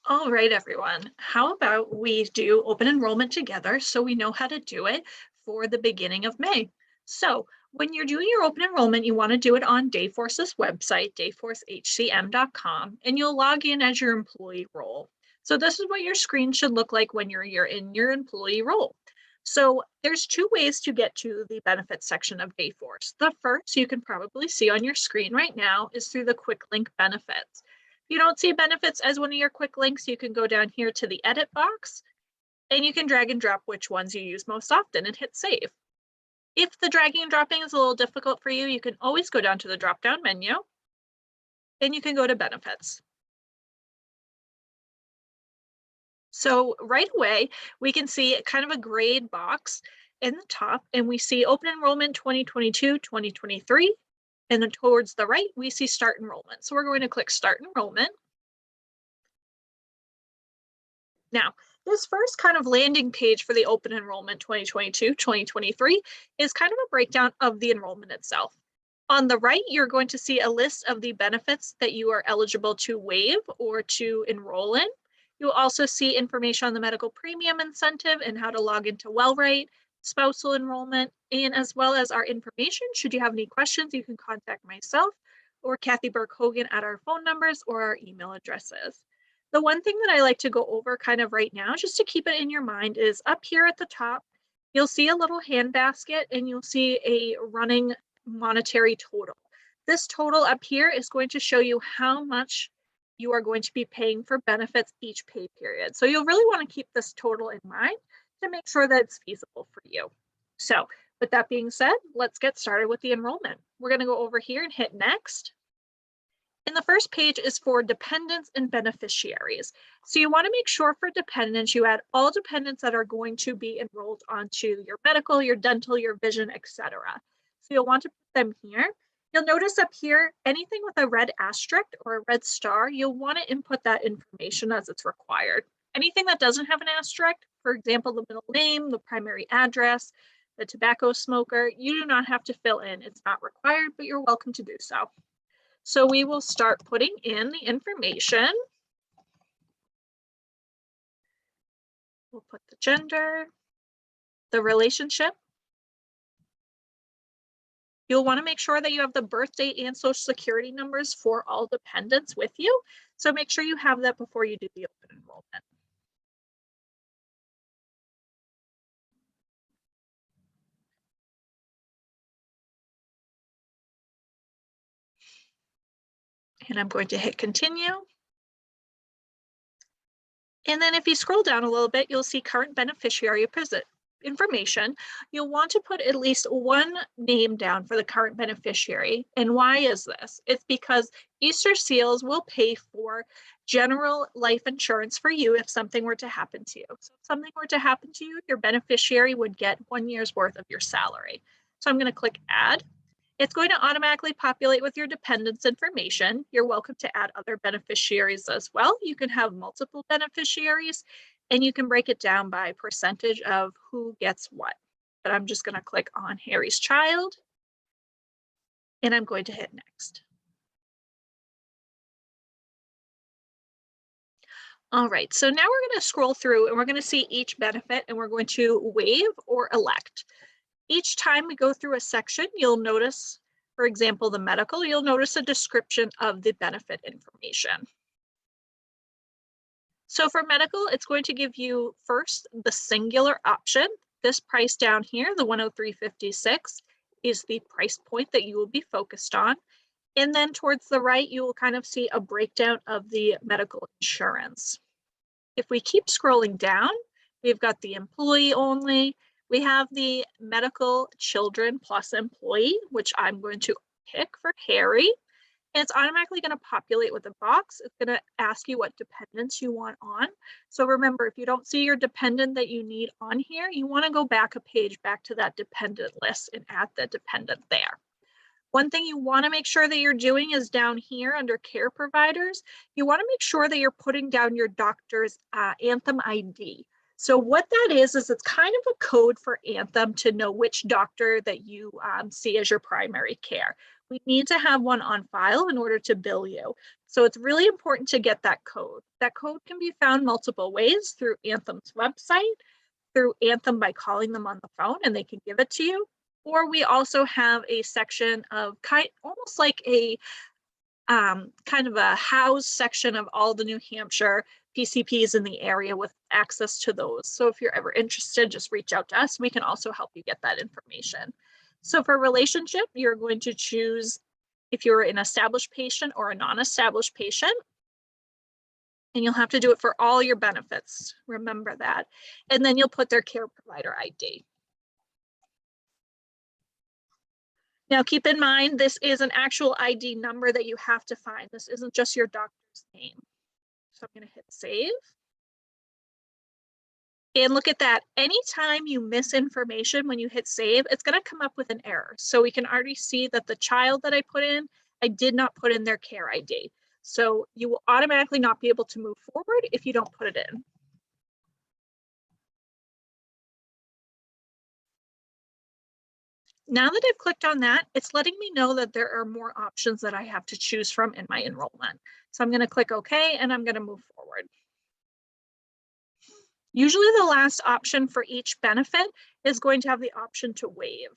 All right, everyone. How about we do open enrollment together so we know how to do it for the beginning of May? So when you're doing your open enrollment, you want to do it on Dayforce's website, dayforcehcm.com, and you'll log in as your employee role. So this is what your screen should look like when you're in your employee role. So there's two ways to get to the benefits section of Dayforce. The first you can probably see on your screen right now is through the quick link benefits. If you don't see benefits as one of your quick links, you can go down here to the edit box and you can drag and drop which ones you use most often and hit save. If the dragging and dropping is a little difficult for you, you can always go down to the drop down menu and you can go to benefits. So right away, we can see kind of a grayed box in the top and we see open enrollment 2022, 2023. And then towards the right, we see start enrollment. So we're going to click start enrollment. Now, this first kind of landing page for the open enrollment 2022-2023 is kind of a breakdown of the enrollment itself. On the right, you're going to see a list of the benefits that you are eligible to waive or to enroll in. You'll also see information on the medical premium incentive and how to log into WellRate, spousal enrollment, and as well as our information. Should you have any questions, you can contact myself or Kathy Burke-Hogan at our phone numbers or our email addresses. The one thing that I like to go over kind of right now, just to keep it in your mind, is up here at the top, you'll see a little handbasket and you'll see a running monetary total. This total up here is going to show you how much you are going to be paying for benefits each pay period. So you'll really want to keep this total in mind to make sure that it's feasible for you. So with that being said, let's get started with the enrollment. We're going to go over here and hit next. And the first page is for dependents and beneficiaries. So you want to make sure for dependents, you add all dependents that are going to be enrolled onto your medical, your dental, your vision, etc. So you'll want to put them here. You'll notice up here, anything with a red asterisk or a red star, you'll want to input that information as it's required. Anything that doesn't have an asterisk, for example, the middle name, the primary address, the tobacco smoker, you do not have to fill in. It's not required, but you're welcome to do so. So we will start putting in the information. We'll put the gender, the relationship. You'll want to make sure that you have the birth date and social security numbers for all dependents with you. So make sure you have that before you do the open enrollment. And I'm going to hit continue. And then if you scroll down a little bit, you'll see current beneficiary information. You'll want to put at least one name down for the current beneficiary. And why is this? It's because Easter Seals will pay for general life insurance for you if something were to happen to you. So if something were to happen to you, your beneficiary would get 1 year's worth of your salary. So I'm going to click add. It's going to automatically populate with your dependents information. You're welcome to add other beneficiaries as well. You can have multiple beneficiaries and you can break it down by percentage of who gets what. But I'm just going to click on Harry's child and I'm going to hit next. All right, so now we're going to scroll through and we're going to see each benefit and we're going to waive or elect. Each time we go through a section, you'll notice, for example, the medical, you'll notice a description of the benefit information. So for medical, it's going to give you first the singular option. This price down here, the $103.56, is the price point that you will be focused on. And then towards the right, you will kind of see a breakdown of the medical insurance. If we keep scrolling down, we've got the employee only. We have the medical children plus employee, which I'm going to pick for Harry. And it's automatically going to populate with a box. It's going to ask you what dependents you want on. So remember, if you don't see your dependent that you need on here, you want to go back a page back to that dependent list and add the dependent there. One thing you want to make sure that you're doing is down here under care providers, you want to make sure that you're putting down your doctor's Anthem ID. So what that is it's kind of a code for Anthem to know which doctor that you see as your primary care. We need to have one on file in order to bill you. So it's really important to get that code. That code can be found multiple ways through Anthem's website, through Anthem by calling them on the phone and they can give it to you. Or we also have a section of almost like a kind of a house section of all the New Hampshire PCPs in the area with access to those. So if you're ever interested, just reach out to us. We can also help you get that information. So for relationship, you're going to choose if you're an established patient or a non-established patient. And you'll have to do it for all your benefits. Remember that. And then you'll put their care provider ID. Now, keep in mind, this is an actual ID number that you have to find. This isn't just your doctor's name. So I'm going to hit save. And look at that. Anytime you miss information when you hit save, it's going to come up with an error. So we can already see that the child that I put in, I did not put in their care ID. So you will automatically not be able to move forward if you don't put it in. Now that I've clicked on that, it's letting me know that there are more options that I have to choose from in my enrollment. So I'm going to click OK, and I'm going to move forward. Usually the last option for each benefit is going to have the option to waive.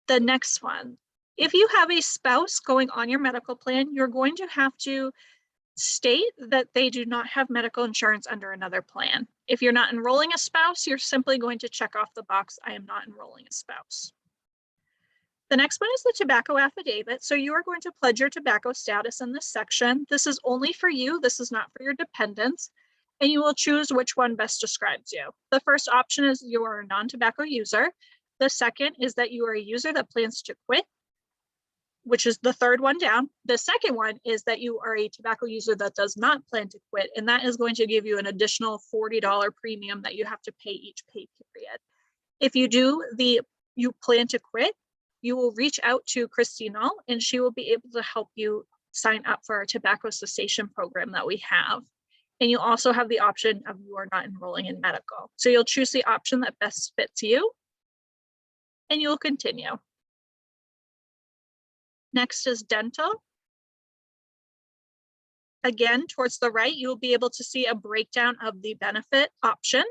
The next one, if you have a spouse going on your medical plan, you're going to have to state that they do not have medical insurance under another plan. If you're not enrolling a spouse, you're simply going to check off the box, I am not enrolling a spouse. The next one is the tobacco affidavit. So you are going to pledge your tobacco status in this section. This is only for you. This is not for your dependents. And you will choose which one best describes you. The first option is you are a non-tobacco user. The second is that you are a user that plans to quit, which is the third one down. The second one is that you are a tobacco user that does not plan to quit, and that is going to give you an additional $40 premium that you have to pay each pay period. If you plan to quit, you will reach out to Christine Null, and she will be able to help you sign up for our tobacco cessation program that we have. And you also have the option of you are not enrolling in medical. So you'll choose the option that best fits you, and you'll continue. Next is dental. Again, towards the right, you will be able to see a breakdown of the benefit option.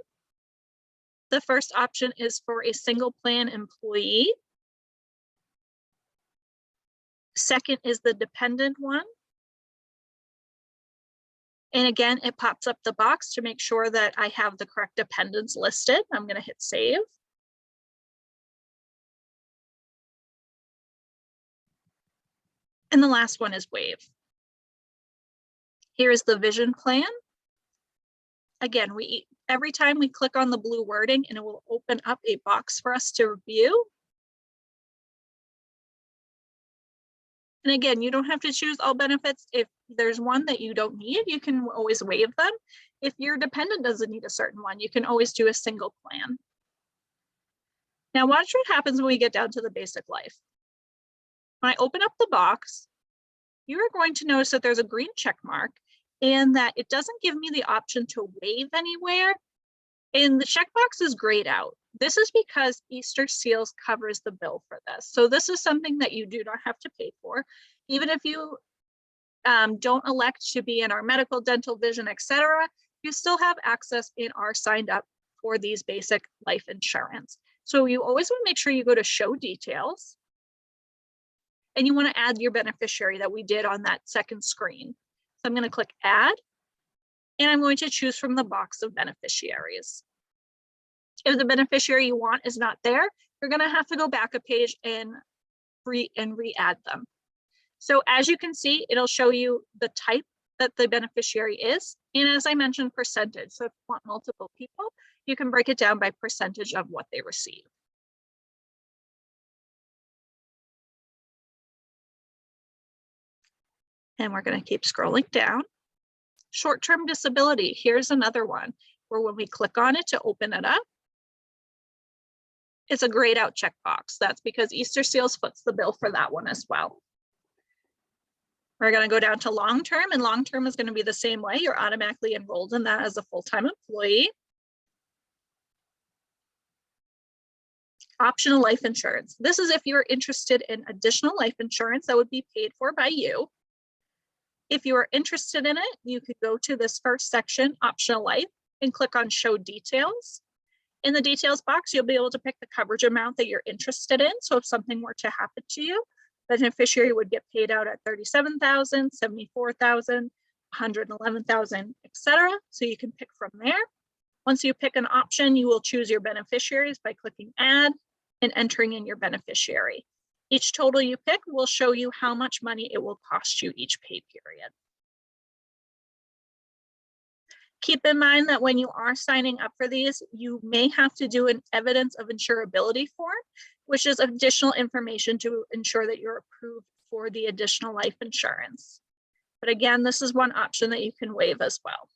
The first option is for a single plan employee. Second is the dependent one. And again, it pops up the box to make sure that I have the correct dependents listed. I'm going to hit save. And the last one is waive. Here is the vision plan. Again, every time we click on the blue wording, and it will open up a box for us to review. And again, you don't have to choose all benefits. If there's one that you don't need, you can always waive them. If your dependent doesn't need a certain one, you can always do a single plan. Now watch what happens when we get down to the basic life. When I open up the box, you are going to notice that there's a green check mark and that it doesn't give me the option to waive anywhere. And the checkbox is grayed out. This is because Easter Seals covers the bill for this. So this is something that you do not have to pay for. Even if you don't elect to be in our medical, dental, vision, etc., you still have access and are signed up for these basic life insurance. So you always want to make sure you go to show details. And you want to add your beneficiary that we did on that second screen. So I'm going to click add, and I'm going to choose from the box of beneficiaries. If the beneficiary you want is not there, you're going to have to go back a page and re-add them. So as you can see, it'll show you the type that the beneficiary is. And as I mentioned, percentage. So if you want multiple people, you can break it down by percentage of what they receive. And we're going to keep scrolling down. Short-term disability, here's another one where when we click on it to open it up, it's a grayed out checkbox. That's because Easter Seals foots the bill for that one as well. We're going to go down to long-term, and long-term is going to be the same way. You're automatically enrolled in that as a full-time employee. Optional life insurance. This is if you're interested in additional life insurance that would be paid for by you. If you are interested in it, you could go to this first section, optional life, and click on show details. In the details box, you'll be able to pick the coverage amount that you're interested in. So if something were to happen to you, the beneficiary would get paid out at $37,000, $74,000, $111,000, etc. So you can pick from there. Once you pick an option, you will choose your beneficiaries by clicking add and entering in your beneficiary. Each total you pick will show you how much money it will cost you each pay period. Keep in mind that when you are signing up for these, you may have to do an evidence of insurability form, which is additional information to ensure that you're approved for the additional life insurance. But again, this is one option that you can waive as well.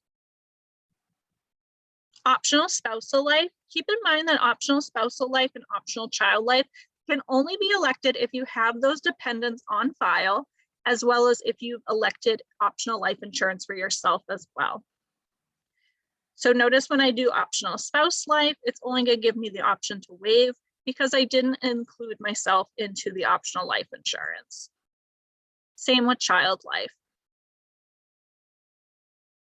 Optional spousal life. Keep in mind that optional spousal life and optional child life can only be elected if you have those dependents on file, as well as if you've elected optional life insurance for yourself as well. So notice when I do optional spouse life, it's only going to give me the option to waive because I didn't include myself into the optional life insurance. Same with child life.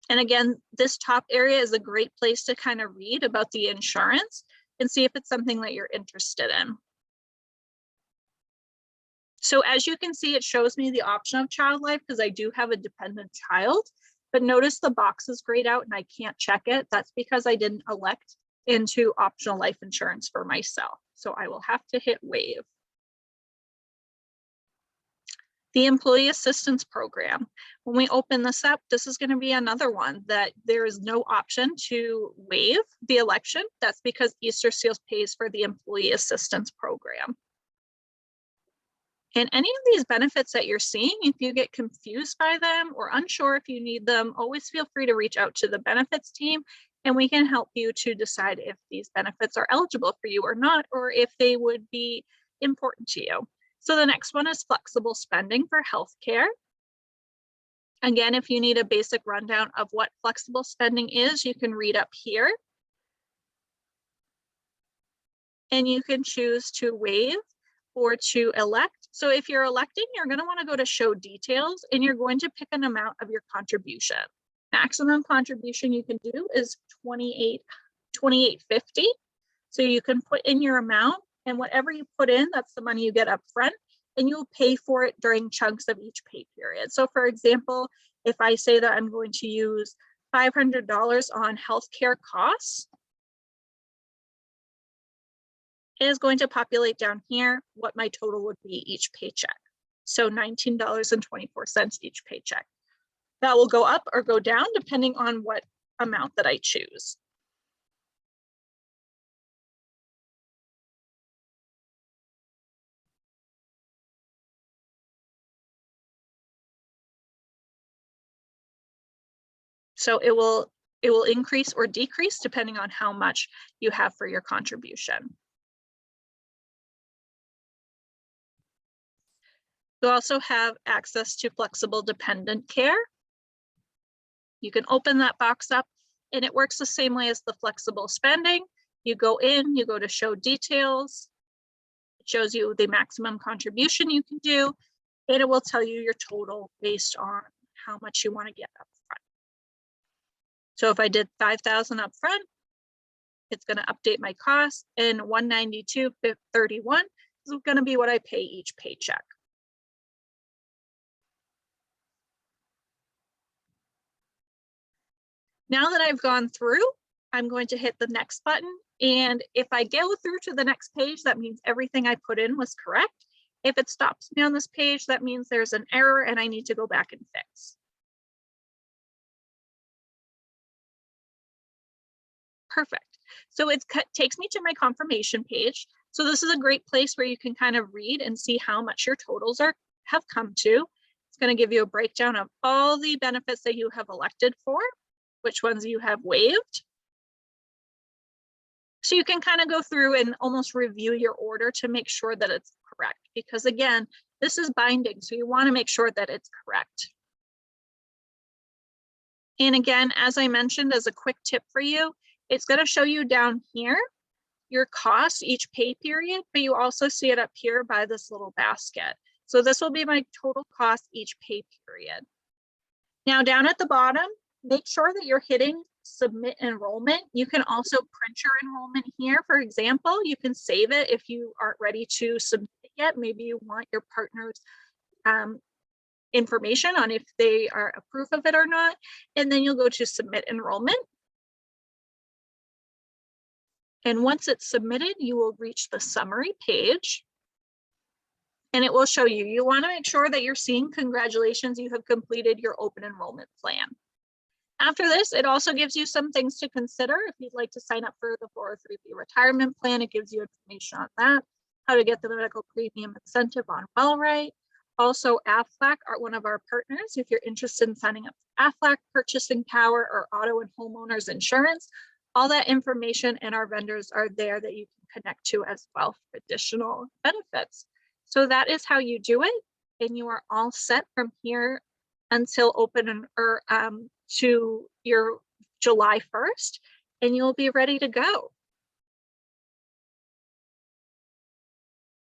And again, this top area is a great place to kind of read about the insurance and see if it's something that you're interested in. So as you can see, it shows me the option of child life because I do have a dependent child, but notice the box is grayed out and I can't check it. That's because I didn't elect into optional life insurance for myself. So I will have to hit waive. The Employee Assistance Program. When we open this up, this is going to be another one that there is no option to waive the election. That's because Easter Seals pays for the Employee Assistance Program. And any of these benefits that you're seeing, if you get confused by them or unsure if you need them, always feel free to reach out to the benefits team and we can help you to decide if these benefits are eligible for you or not, or if they would be important to you. So the next one is flexible spending for healthcare. Again, if you need a basic rundown of what flexible spending is, you can read up here. And you can choose to waive or to elect. So if you're electing, you're going to want to go to show details and you're going to pick an amount of your contribution. Maximum contribution you can do is $28.50. So you can put in your amount and whatever you put in, that's the money you get up front and you'll pay for it during chunks of each pay period. So for example, if I say that I'm going to use $500 on healthcare costs, it is going to populate down here what my total would be each paycheck. So $19.24 each paycheck. That will go up or go down depending on what amount that I choose. So it will increase or decrease depending on how much you have for your contribution. You also have access to flexible dependent care. You can open that box up and it works the same way as the flexible spending. You go in, you go to show details. It shows you the maximum contribution you can do, and it will tell you your total based on how much you want to get up front. So if I did $5,000 up front, it's going to update my cost, and $192.31 is going to be what I pay each paycheck. Now that I've gone through, I'm going to hit the next button. And if I go through to the next page, that means everything I put in was correct. If it stops me on this page, that means there's an error and I need to go back and fix. Perfect. So it takes me to my confirmation page. So this is a great place where you can kind of read and see how much your totals have come to. It's going to give you a breakdown of all the benefits that you have elected for, which ones you have waived. So you can kind of go through and almost review your order to make sure that it's correct, because again, this is binding, so you want to make sure that it's correct. And again, as I mentioned, as a quick tip for you, it's going to show you down here your costs each pay period, but you also see it up here by this little basket. So this will be my total cost each pay period. Now down at the bottom, make sure that you're hitting submit enrollment. You can also print your enrollment here. For example, you can save it if you aren't ready to submit it yet. Maybe you want your partner's information on if they are a proof of it or not. And then you'll go to submit enrollment. And once it's submitted, you will reach the summary page. And it will show you, you want to make sure that you're seeing congratulations, you have completed your open enrollment plan. After this, it also gives you some things to consider. If you'd like to sign up for the 403B retirement plan, it gives you information on that, how to get the medical premium incentive on WellRight. Also, AFLAC are one of our partners. If you're interested in signing up for AFLAC, purchasing power, or auto and homeowners insurance, all that information and our vendors are there that you can connect to as well for additional benefits. So that is how you do it, and you are all set from here until open or to your July 1st, and you'll be ready to go.